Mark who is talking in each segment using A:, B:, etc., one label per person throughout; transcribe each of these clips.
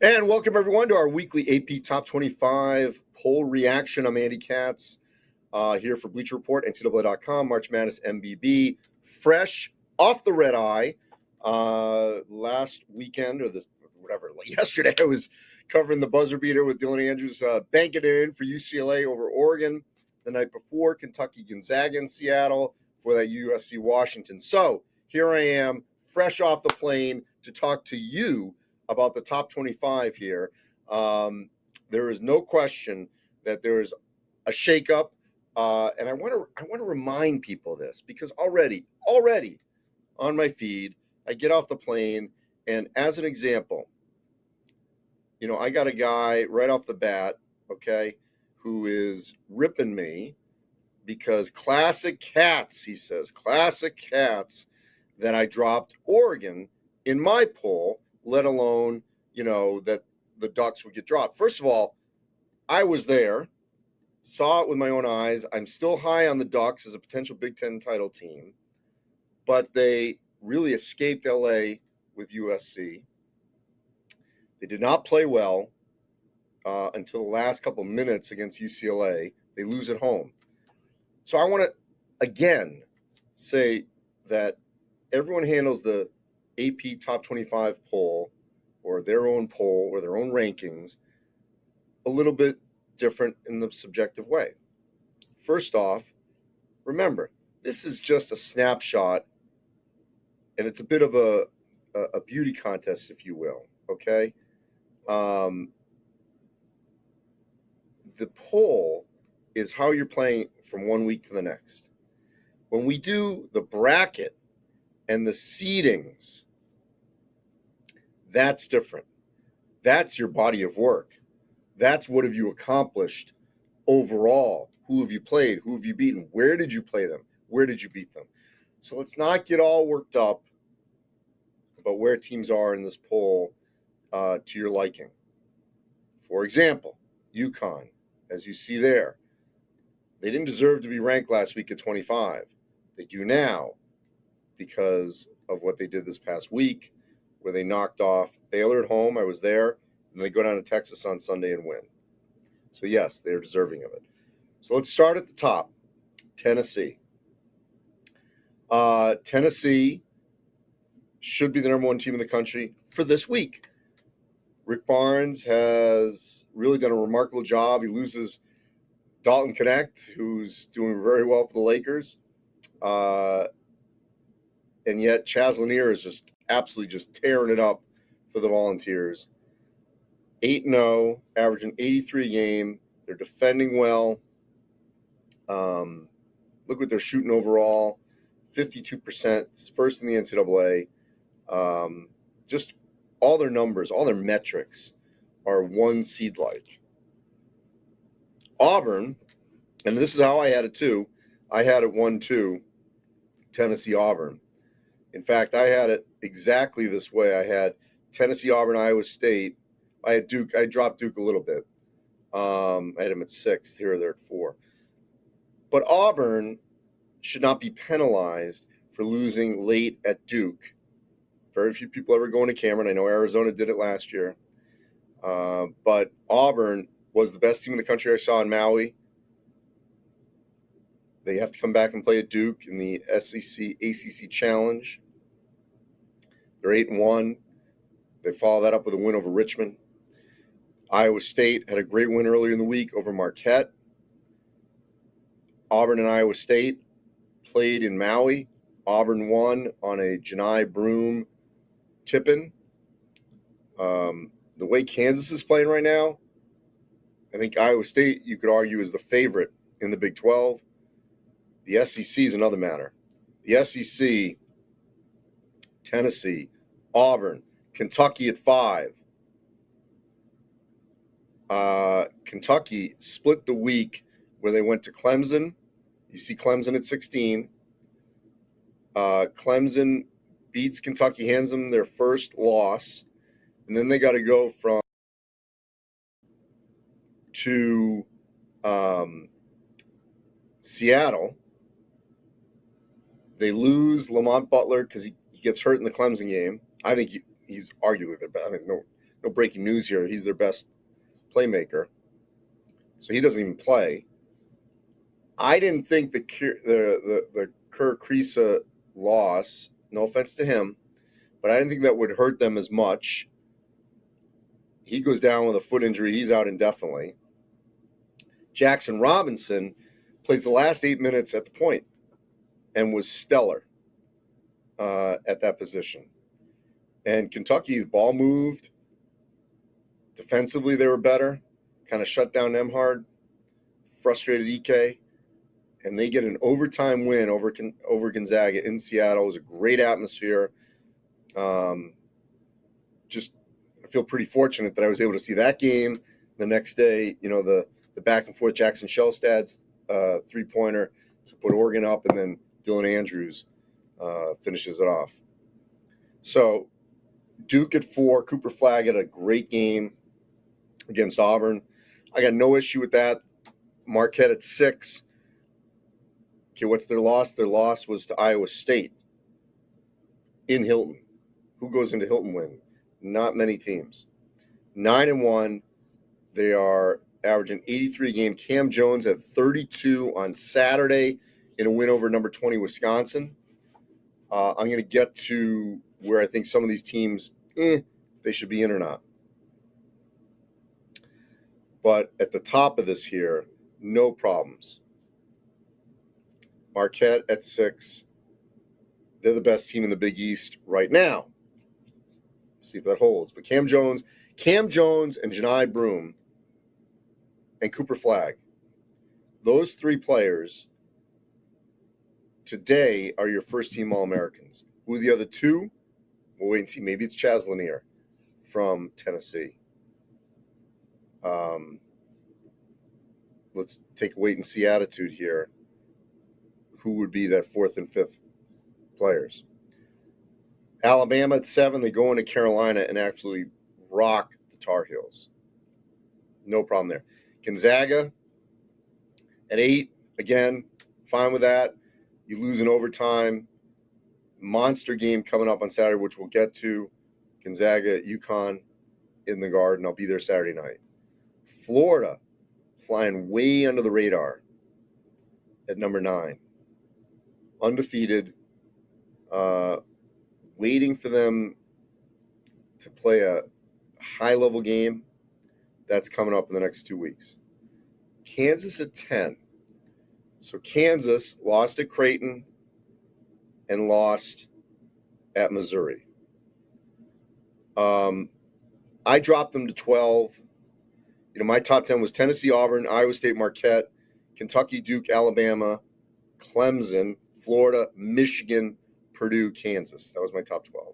A: And welcome everyone to our weekly AP Top 25 poll reaction. I'm Andy Katz here for Bleacher Report, NCAA.com, March Madness MBB, fresh off the red eye. Last weekend or yesterday, I was covering the buzzer beater with Dylan Andrews, banking it in for UCLA over Oregon. The night before, Kentucky Gonzaga in Seattle for that USC Washington. So here I am, fresh off the plane to talk to you about the top 25 here. There is no question that there is a shakeup, and I want to remind people of this because already on my feed, I get off the plane, and as an example, I got a guy right off the bat, okay, who is ripping me because classic Cats, he says, classic Cats, that I dropped Oregon in my poll, let alone, that the Ducks would get dropped. First of all, I was there, saw it with my own eyes. I'm still high on the Ducks as a potential Big Ten title team, but they really escaped LA with USC. They did not play well until the last couple of minutes against UCLA. They lose at home. So I want to, again, say that everyone handles the AP Top 25 poll or their own rankings a little bit different in the subjective way. First off, remember, this is just a snapshot, and it's a bit of a beauty contest, if you will, okay? The poll is how you're playing from one week to the next. When we do the bracket and the seedings, that's different. That's your body of work. That's what have you accomplished overall. Who have you played? Who have you beaten? Where did you play them? Where did you beat them? So let's not get all worked up about where teams are in this poll to your liking. For example, UConn, as you see there, they didn't deserve to be ranked last week at 25. They do now because of what they did this past week, where they knocked off Baylor at home. I was there. And they go down to Texas on Sunday and win. So, yes, they're deserving of it. So let's start at the top. Tennessee. Tennessee should be the number one team in the country for this week. Rick Barnes has really done a remarkable job. He loses Dalton Knecht, who's doing very well for the Lakers. And yet Chaz Lanier is just absolutely just tearing it up for the Volunteers. 8-0, averaging 83 a game. They're defending well. Look what they're shooting overall, 52%, first in the NCAA. Just all their numbers, all their metrics are one seed-like. Auburn, and this is how I had it too. I had it 1-2, Tennessee, Auburn. In fact, I had it exactly this way. I had Tennessee, Auburn, Iowa State. I had Duke. I dropped Duke a little bit. I had him at 6. Here they're at 4. But Auburn should not be penalized for losing late at Duke. Very few people ever go into Cameron. I know Arizona did it last year. But Auburn was the best team in the country I saw in Maui. They have to come back and play at Duke in the SEC ACC Challenge. They're 8-1. They follow that up with a win over Richmond. Iowa State had a great win earlier in the week over Marquette. Auburn and Iowa State played in Maui. Auburn won on a Janai Broom tip-in. The way Kansas is playing right now, I think Iowa State, you could argue, is the favorite in the Big 12. The SEC is another matter. The SEC, Tennessee, Auburn, Kentucky at 5. Kentucky split the week where they went to Clemson. You see Clemson at 16. Clemson beats Kentucky, hands them their first loss, and then they got to go to Seattle. They lose Lamont Butler because he gets hurt in the Clemson game. I think he's arguably their best. I mean, no breaking news here. He's their best playmaker, so he doesn't even play. I didn't think the Kerr Kriisa loss, no offense to him, but I didn't think that would hurt them as much. He goes down with a foot injury. He's out indefinitely. Jackson Robinson plays the last 8 minutes at the point and was stellar at that position. And Kentucky, the ball moved. Defensively, they were better. Kind of shut down Nembhard, frustrated Ike, and they get an overtime win over Gonzaga in Seattle. It was a great atmosphere. Just I feel pretty fortunate that I was able to see that game. The next day, the back and forth Jackson Shellstad's three-pointer to put Oregon up, and then Dylan Andrews finishes it off. So Duke at 4, Cooper Flagg had a great game against Auburn. I got no issue with that. Marquette at 6. Okay, what's their loss? Their loss was to Iowa State in Hilton. Who goes into Hilton win? Not many teams. 9-1. They are averaging 83 a game. Cam Jones at 32 on Saturday in a win over number 20 Wisconsin. I'm going to get to where I think some of these teams, they should be in or not. But at the top of this here, no problems. Marquette at 6. They're the best team in the Big East right now. See if that holds. But Cam Jones and Janai Broome and Cooper Flagg, those 3 players today are your first-team All-Americans. Who are the other 2? We'll wait and see. Maybe it's Chaz Lanier from Tennessee. Let's take a wait-and-see attitude here. Who would be that 4th and 5th players? Alabama at 7. They go into Carolina and absolutely rock the Tar Heels. No problem there. Gonzaga at 8. Again, fine with that. You lose in overtime. Monster game coming up on Saturday, which we'll get to. Gonzaga at UConn in the Garden. I'll be there Saturday night. Florida flying way under the radar at number 9. Undefeated. Waiting for them to play a high-level game. That's coming up in the next 2 weeks. Kansas at 10. So Kansas lost at Creighton and lost at Missouri. I dropped them to 12. My top 10 was Tennessee, Auburn, Iowa State, Marquette, Kentucky, Duke, Alabama, Clemson, Florida, Michigan, Purdue, Kansas. That was my top 12.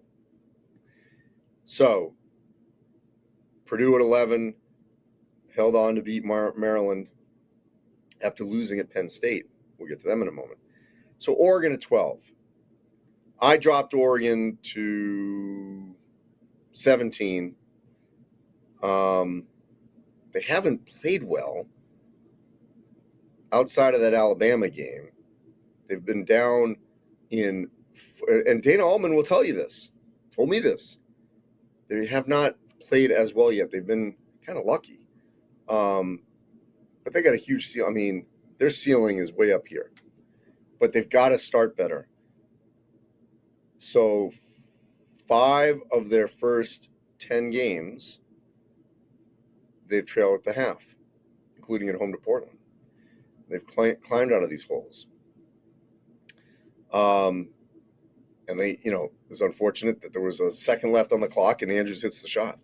A: So Purdue at 11 held on to beat Maryland after losing at Penn State. We'll get to them in a moment. So Oregon at 12. I dropped Oregon to 17. They haven't played well outside of that Alabama game. They've been down in, and Dana Altman will tell you this, told me this. They have not played as well yet. They've been kind of lucky. But they got a huge ceiling. I mean, their ceiling is way up here. But they've got to start better. So 5 of their first 10 games, they've trailed at the half, including at home to Portland. They've climbed out of these holes. And they, it's unfortunate that there was a second left on the clock and Andrews hits the shot.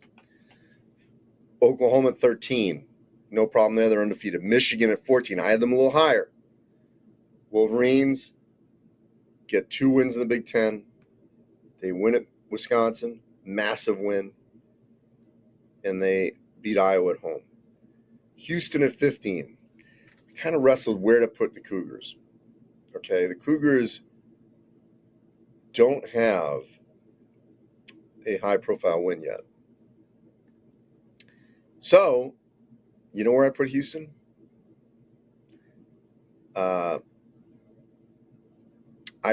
A: Oklahoma at 13. No problem there. They're undefeated. Michigan at 14. I had them a little higher. Wolverines get 2 wins in the Big Ten. They win at Wisconsin. Massive win. And they beat Iowa at home. Houston at 15. I kind of wrestled where to put the Cougars. Okay, the Cougars don't have a high-profile win yet. So, you know where I put Houston? I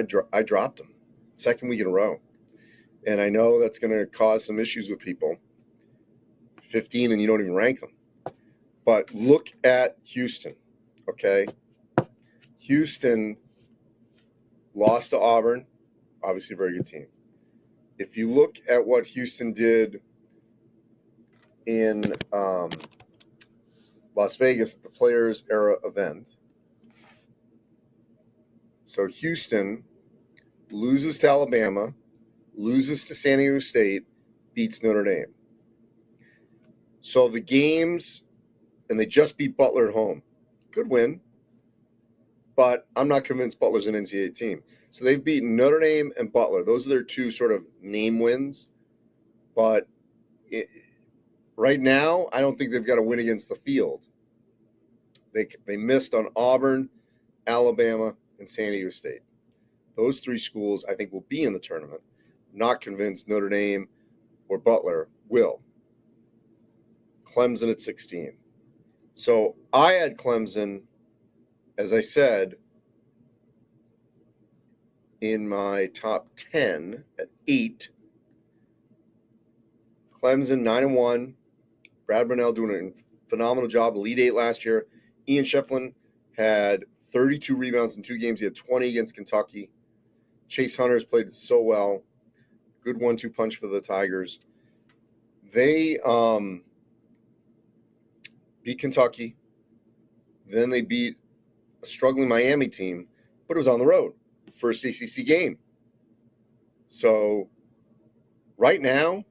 A: dropped them. Second week in a row. And I know that's going to cause some issues with people. 15 and you don't even rank them. But look at Houston, okay? Houston lost to Auburn, obviously a very good team. If you look at what Houston did in Las Vegas at the Players Era event, so Houston loses to Alabama, loses to San Diego State, beats Notre Dame. So the games, and they just beat Butler at home. Good win, but I'm not convinced Butler's an NCAA team. So they've beaten Notre Dame and Butler. Those are their two sort of name wins. But right now, I don't think they've got a win against the field. They missed on Auburn, Alabama, and San Diego State. Those three schools, I think, will be in the tournament. Not convinced Notre Dame or Butler will. Clemson at 16. So I had Clemson, as I said, in my top 10 at 8. Clemson 9-1. Brad Brownell doing a phenomenal job. Elite 8 last year. Ian Shefflin had 32 rebounds in 2 games. He had 20 against Kentucky. Chase Hunter's played so well. Good 1-2 punch for the Tigers. They beat Kentucky. Then they beat a struggling Miami team, but it was on the road. First ACC game. So right now,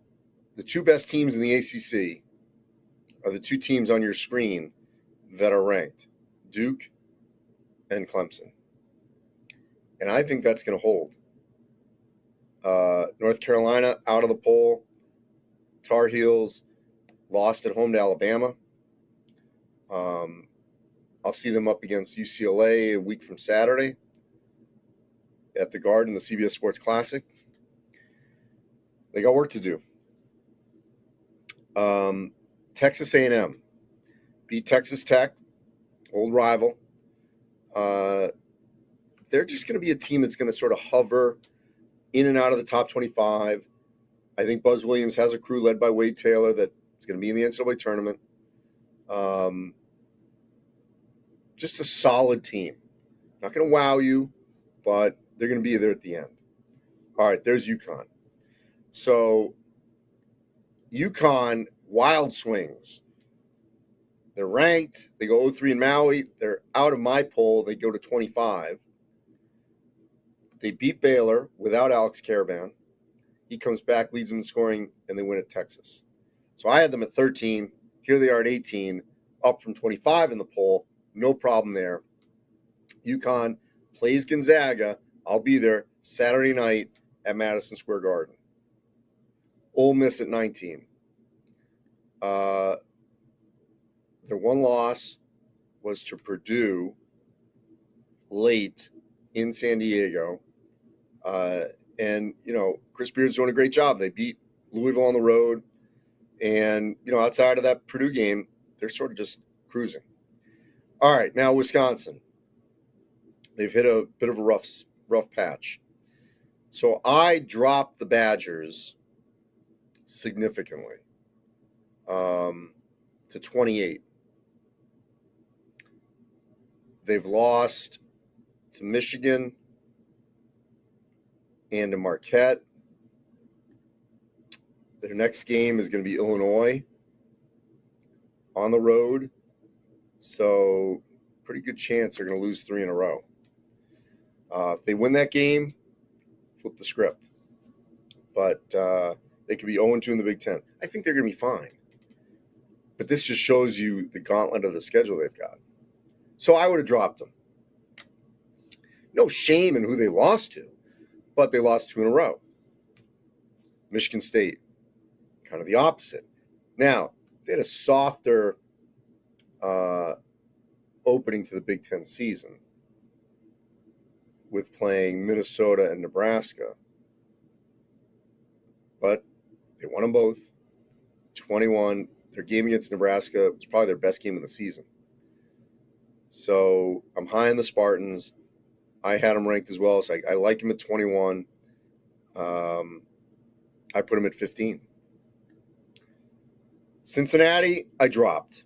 A: the two best teams in the ACC are the two teams on your screen that are ranked, Duke and Clemson. And I think that's going to hold. North Carolina out of the poll. Tar Heels lost at home to Alabama. I'll see them up against UCLA a week from Saturday at the Garden, the CBS Sports Classic. They got work to do. Texas A&M beat Texas Tech, old rival. They're just going to be a team that's going to sort of hover in and out of the top 25. I think Buzz Williams has a crew led by Wade Taylor that's going to be in the NCAA tournament. Just a solid team. Not going to wow you, but they're going to be there at the end. All right, there's UConn. So UConn, wild swings. They're ranked. They go 0-3 in Maui. They're out of my poll. They go to 25. They beat Baylor without Alex Caravan. He comes back, leads them in scoring, and they win at Texas. So I had them at 13. Here they are at 18, up from 25 in the poll. No problem there. UConn plays Gonzaga. I'll be there Saturday night at Madison Square Garden. Ole Miss at 19. Their one loss was to Purdue late in San Diego. And, Chris Beard's doing a great job. They beat Louisville on the road. And, outside of that Purdue game, they're sort of just cruising. All right, now Wisconsin. They've hit a bit of a rough patch. So I dropped the Badgers significantly to 28. They've lost to Michigan and to Marquette. Their next game is going to be Illinois on the road. So pretty good chance they're going to lose 3 in a row. If they win that game, flip the script. But they could be 0-2 in the Big Ten. I think they're going to be fine. But this just shows you the gauntlet of the schedule they've got. So I would have dropped them. No shame in who they lost to, but they lost 2 in a row. Michigan State, kind of the opposite. Now, they had a softer opening to the Big Ten season with playing Minnesota and Nebraska. But they won them both. 21. Their game against Nebraska was probably their best game of the season. So I'm high on the Spartans. I had them ranked as well, so I like them at 21. I put them at 15. Cincinnati, I dropped.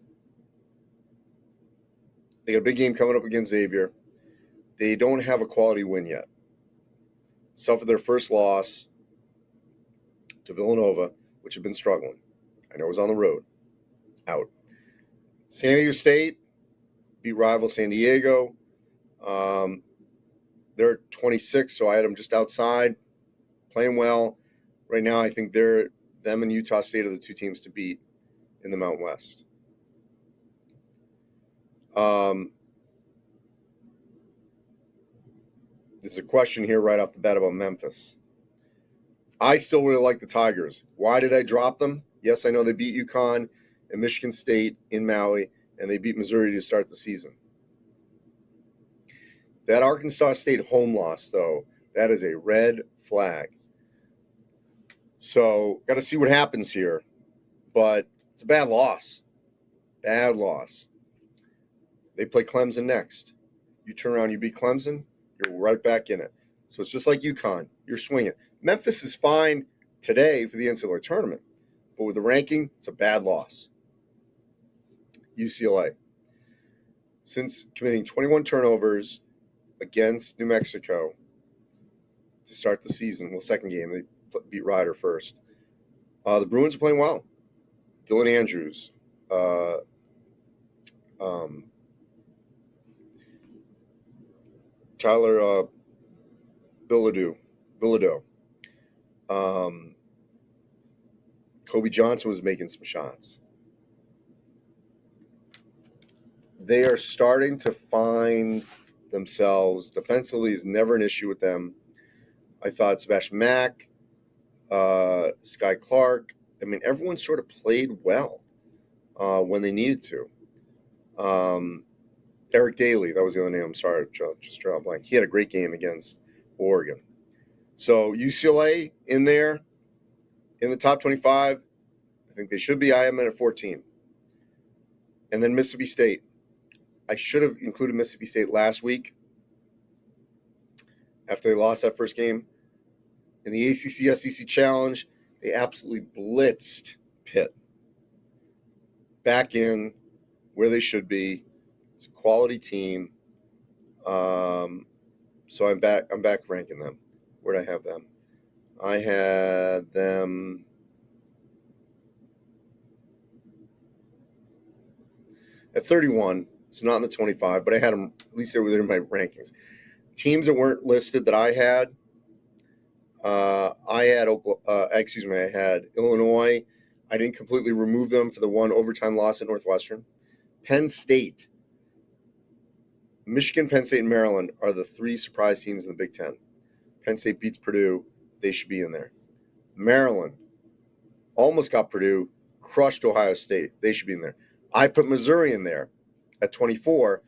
A: They got a big game coming up against Xavier. They don't have a quality win yet. Suffered their first loss to Villanova, which had been struggling. I know it was on the road. Out. San Diego State beat rival San Diego. They're 26, so I had them just outside, playing well. Right now, I think them and Utah State are the two teams to beat in the Mountain West. There's a question here right off the bat about Memphis. I still really like the Tigers. Why did I drop them? Yes, I know they beat UConn and Michigan State in Maui, and they beat Missouri to start the season. That Arkansas State home loss, though, that is a red flag. So, got to see what happens here. But it's a bad loss. Bad loss. They play Clemson next. You turn around, you beat Clemson, you're right back in it. So it's just like UConn. You're swinging. Memphis is fine today for the NCAA tournament. But with the ranking, it's a bad loss. UCLA. Since committing 21 turnovers against New Mexico to start the season, well, second game, they beat Ryder first. The Bruins are playing well. Dylan Andrews. Tyler Bilodeau. Kobe Johnson was making some shots. They are starting to find themselves. Defensively is never an issue with them. I thought Sebastian Mack, Sky Clark, everyone sort of played well when they needed to. Eric Daly, that was the other name. I'm sorry, just draw a blank. He had a great game against Oregon. So UCLA in there, in the top 25. I think they should be. I am at 14. And then Mississippi State. I should have included Mississippi State last week after they lost that first game. In the ACC SEC Challenge, they absolutely blitzed Pitt. Back in where they should be. It's a quality team. So I'm back ranking them. Where'd I have them? I had them at 31. It's not in the 25, but I had them, at least they were in my rankings. Teams that weren't listed that I had Illinois. I didn't completely remove them for the one overtime loss at Northwestern. Penn State, Michigan, Penn State, and Maryland are the three surprise teams in the Big Ten. Penn State beats Purdue. They should be in there. Maryland almost got Purdue, crushed Ohio State. They should be in there. I put Missouri in there at 24.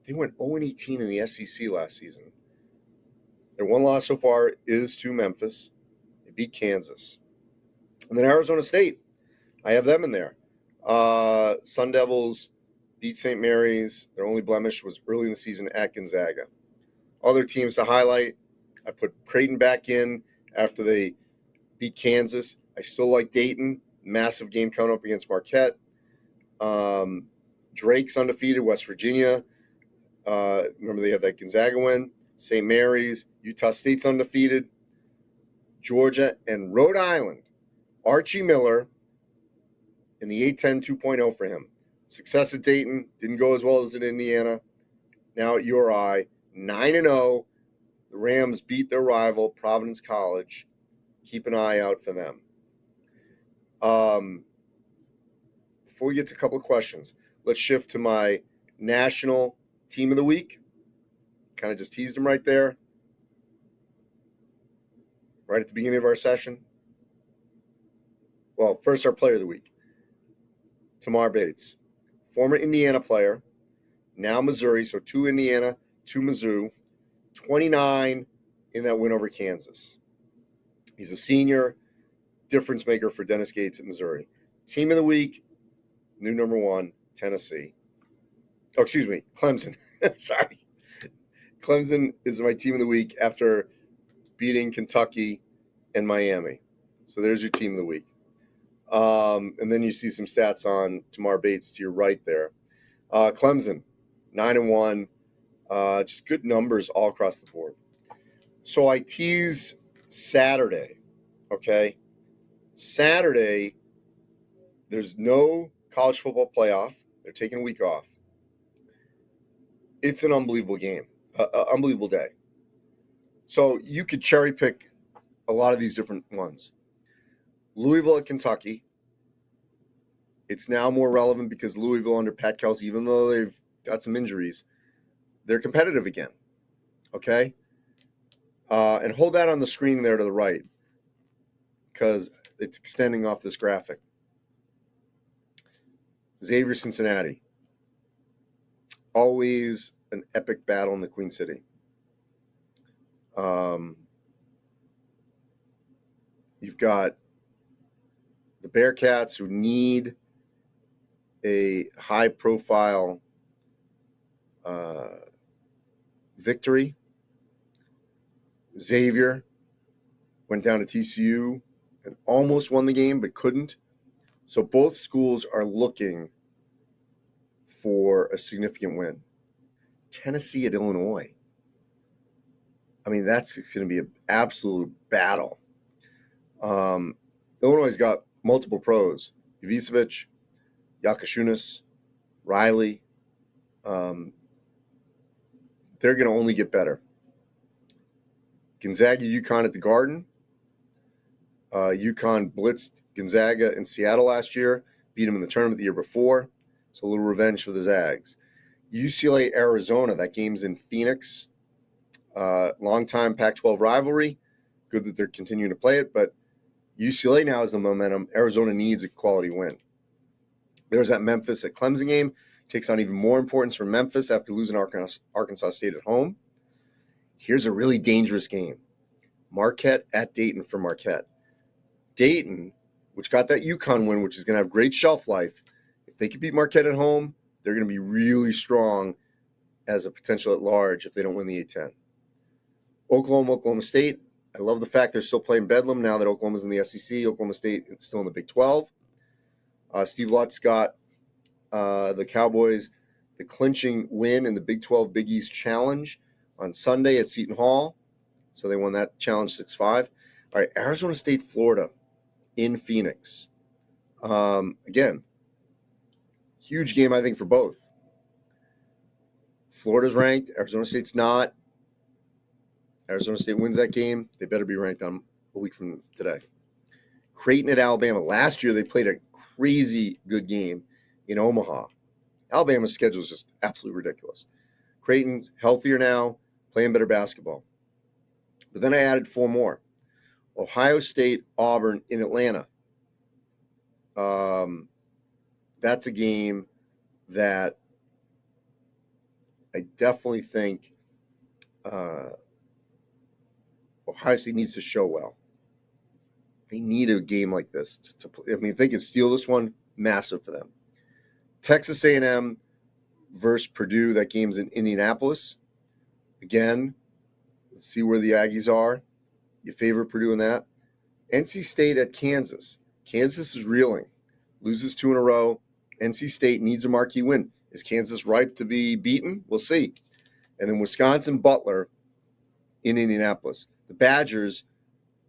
A: They went 0-18 in the SEC last season. Their one loss so far is to Memphis. They beat Kansas. And then Arizona State. I have them in there. Sun Devils beat St. Mary's. Their only blemish was early in the season at Gonzaga. Other teams to highlight, I put Creighton back in after they beat Kansas. I still like Dayton. Massive game coming up against Marquette. Drake's undefeated, West Virginia. Remember they had that Gonzaga win. St. Mary's, Utah State's undefeated. Georgia and Rhode Island. Archie Miller in the A10 2.0 for him. Success at Dayton, didn't go as well as at Indiana. Now at URI, 9-0. The Rams beat their rival, Providence College. Keep an eye out for them. Before we get to a couple of questions, let's shift to my national team of the week. Kind of just teased them right there. Right at the beginning of our session. Well, first our player of the week. Tamar Bates. Former Indiana player. Now Missouri, so 2 Indiana, 2 Mizzou. 29 in that win over Kansas. He's a senior, difference maker for Dennis Gates at Missouri. Team of the week, new number 1, Tennessee. Oh, excuse me, Clemson. Sorry. Clemson is my team of the week after beating Kentucky and Miami. So there's your team of the week. And then you see some stats on Tamar Bates to your right there. Clemson, 9-1. Just good numbers all across the board. So I tease Saturday, okay? Saturday, there's no college football playoff. They're taking a week off. It's an unbelievable game, unbelievable day. So you could cherry pick a lot of these different ones. Louisville at Kentucky. It's now more relevant because Louisville under Pat Kelsey, even though they've got some injuries, they're competitive again, okay? And hold that on the screen there to the right because it's extending off this graphic. Xavier, Cincinnati. Always an epic battle in the Queen City. You've got the Bearcats who need a high-profile victory. Xavier went down to TCU and almost won the game but couldn't. So both schools are looking for a significant win. Tennessee at Illinois. I mean, that's going to be an absolute battle. Illinois' got multiple pros. Ivicevic, Yakashunas, Riley. They're going to only get better. Gonzaga, UConn at the Garden. UConn blitzed Gonzaga in Seattle last year, beat them in the tournament the year before. So a little revenge for the Zags. UCLA, Arizona, that game's in Phoenix. Long-time Pac-12 rivalry. Good that they're continuing to play it, but UCLA now has the momentum. Arizona needs a quality win. There's that Memphis at Clemson game. Takes on even more importance for Memphis after losing Arkansas State at home. Here's a really dangerous game. Marquette at Dayton for Marquette. Dayton, which got that UConn win, which is going to have great shelf life. If they can beat Marquette at home, they're going to be really strong as a potential at large if they don't win the A-10. Oklahoma State. I love the fact they're still playing Bedlam now that Oklahoma's in the SEC. Oklahoma State is still in the Big 12. Steve Lutz got the Cowboys the clinching win in the Big 12 Big East Challenge on Sunday at Seton Hall. So they won that challenge 6-5. All right, Arizona State, Florida in Phoenix. Again, huge game, I think, for both. Florida's ranked. Arizona State's not. Arizona State wins that game. They better be ranked on a week from today. Creighton at Alabama. Last year, they played a crazy good game in Omaha. Alabama's schedule is just absolutely ridiculous. Creighton's healthier now, playing better basketball. But then I added 4 more. Ohio State, Auburn in Atlanta. That's a game that I definitely think Ohio State needs to show well. They need a game like this to play. I mean, if they can steal this one, massive for them. Texas A&M versus Purdue. That game's in Indianapolis. Again, let's see where the Aggies are. You favor Purdue in that. NC State at Kansas. Kansas is reeling. Loses 2 in a row. NC State needs a marquee win. Is Kansas ripe to be beaten? We'll see. And then Wisconsin, Butler in Indianapolis. The Badgers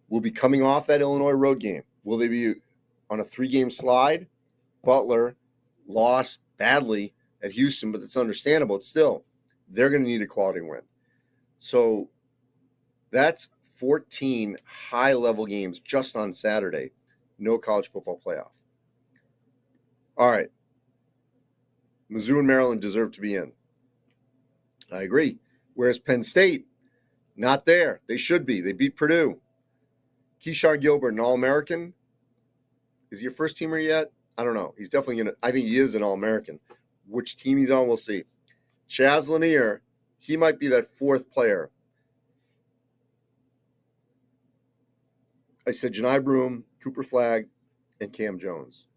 A: will be coming off that Illinois road game. Will they be on a 3-game slide? Butler lost badly at Houston, but it's understandable. It's still, they're going to need a quality win. So that's 14 high-level games just on Saturday. No college football playoff. All right. Mizzou and Maryland deserve to be in. I agree. Whereas Penn State, not there. They should be. They beat Purdue. Keyshawn Gilbert, an All-American. Is he a first-teamer yet? I don't know. He's definitely going to – I think he is an All-American. Which team he's on, we'll see. Chaz Lanier, he might be that 4th player. I said Janai Broom, Cooper Flagg, and Cam Jones.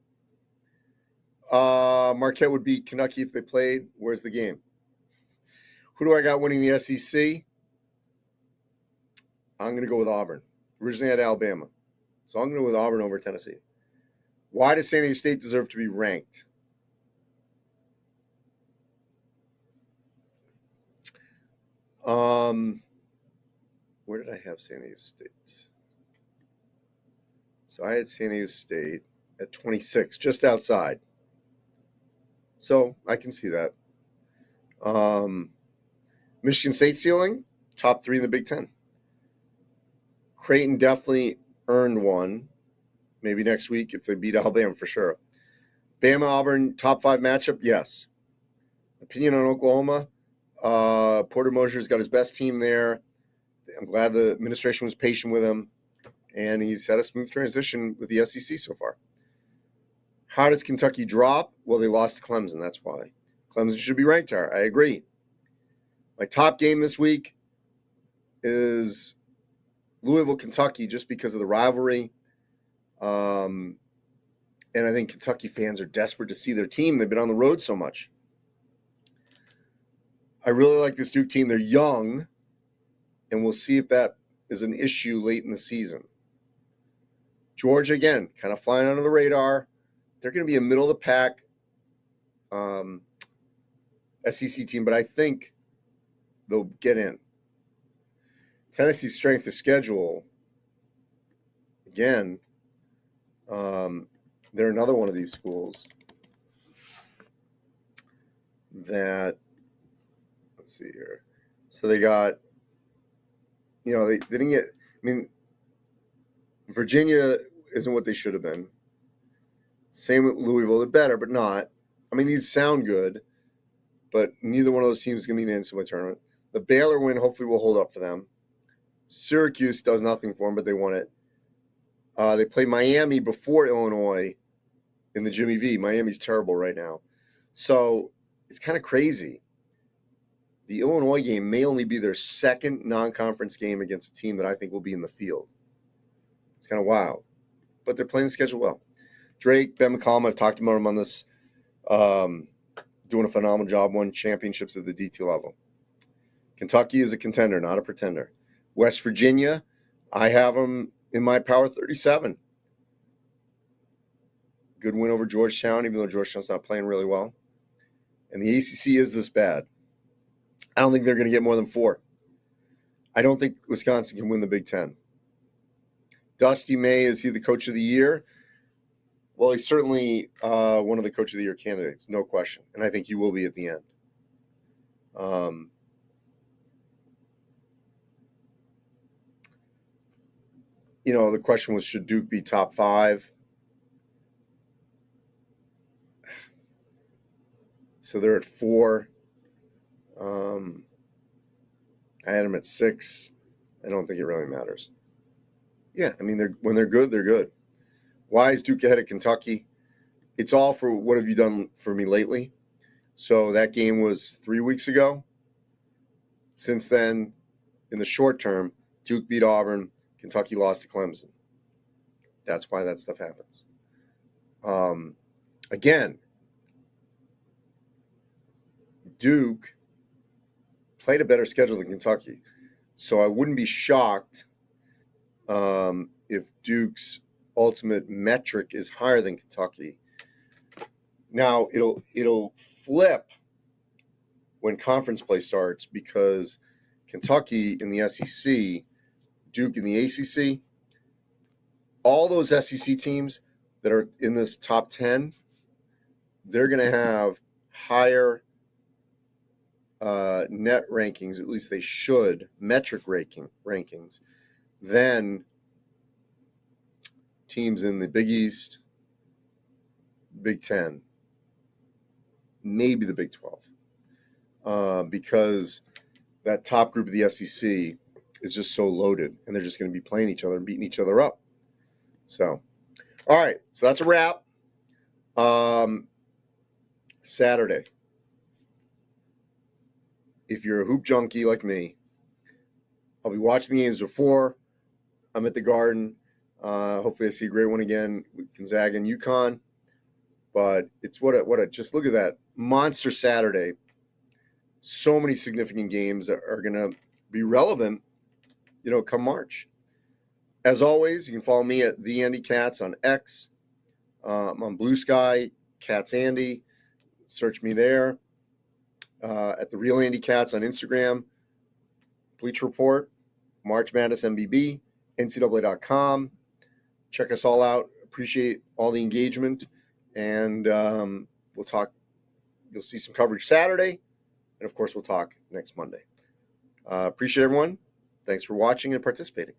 A: Marquette would beat Kentucky if they played. Where's the game? Who do I got winning the SEC? I'm going to go with Auburn. Originally had Alabama. So I'm going to go with Auburn over Tennessee. Why does San Diego State deserve to be ranked? Where did I have San Diego State? So I had San Diego State at 26, just outside. So I can see that. Michigan State ceiling, top 3 in the Big Ten. Creighton definitely earned one. Maybe next week if they beat Alabama for sure. Bama Auburn top 5 matchup, yes. Opinion on Oklahoma. Porter Mosier's got his best team there. I'm glad the administration was patient with him, and he's had a smooth transition with the SEC so far. How does Kentucky drop? Well, they lost to Clemson. That's why. Clemson should be ranked higher. I agree. My top game this week is Louisville, Kentucky, just because of the rivalry. And I think Kentucky fans are desperate to see their team. They've been on the road so much. I really like this Duke team. They're young, and we'll see if that is an issue late in the season. Georgia, again, kind of flying under the radar. They're going to be a middle-of-the-pack SEC team, but I think they'll get in. Tennessee's strength of schedule, again, they're another one of these schools that, let's see here. So they got, they didn't get, Virginia isn't what they should have been. Same with Louisville. They're better, but not. These sound good, but neither one of those teams is going to be in the NCAA tournament. The Baylor win hopefully will hold up for them. Syracuse does nothing for them, but they won it. They play Miami before Illinois in the Jimmy V. Miami's terrible right now. So it's kind of crazy. The Illinois game may only be their second non-conference game against a team that I think will be in the field. It's kind of wild. But they're playing the schedule well. Drake, Ben McCollum, I've talked about him on this, doing a phenomenal job, won championships at the D2 level. Kentucky is a contender, not a pretender. West Virginia, I have them in my power 37. Good win over Georgetown, even though Georgetown's not playing really well. And the ACC is this bad. I don't think they're going to get more than 4. I don't think Wisconsin can win the Big Ten. Dusty May, is he the coach of the year? Well, he's certainly one of the coach of the year candidates, no question. And I think he will be at the end. The question was, should Duke be top 5? So they're at 4. I had them at 6. I don't think it really matters. Yeah, when they're good, they're good. Why is Duke ahead of Kentucky? It's all for what have you done for me lately. So that game was 3 weeks ago. Since then, in the short term, Duke beat Auburn, Kentucky lost to Clemson. That's why that stuff happens. Again, Duke played a better schedule than Kentucky. So I wouldn't be shocked if Duke's ultimate metric is higher than Kentucky. Now, it'll flip when conference play starts because Kentucky in the SEC, Duke in the ACC, all those SEC teams that are in this top 10, they're going to have higher net rankings, at least they should, metric rankings, than teams in the Big East, Big Ten, maybe the Big 12, because that top group of the SEC is just so loaded, and they're just going to be playing each other and beating each other up. So, all right, so that's a wrap. Saturday. If you're a hoop junkie like me, I'll be watching the games before I'm at the Garden. Hopefully I see a great one again with Gonzaga and UConn. But it's just look at that monster Saturday. So many significant games that are going to be relevant, come March. As always, you can follow me at the Andy Katz on X. on Blue Sky, Katz Andy. Search me there. At the Real Andy Katz on Instagram, Bleacher Report, March Madness MBB, NCAA.com. Check us all out. Appreciate all the engagement, and we'll talk. You'll see some coverage Saturday, and of course, we'll talk next Monday. Appreciate everyone. Thanks for watching and participating.